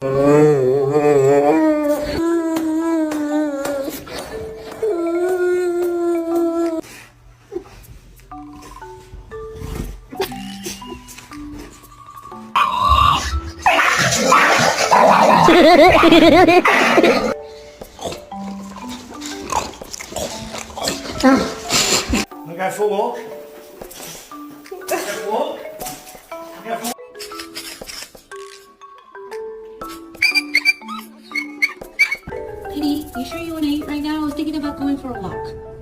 Nog even volop. Even volop. Even. Kitty, you sure you want to eat right now? I was thinking about going for a walk.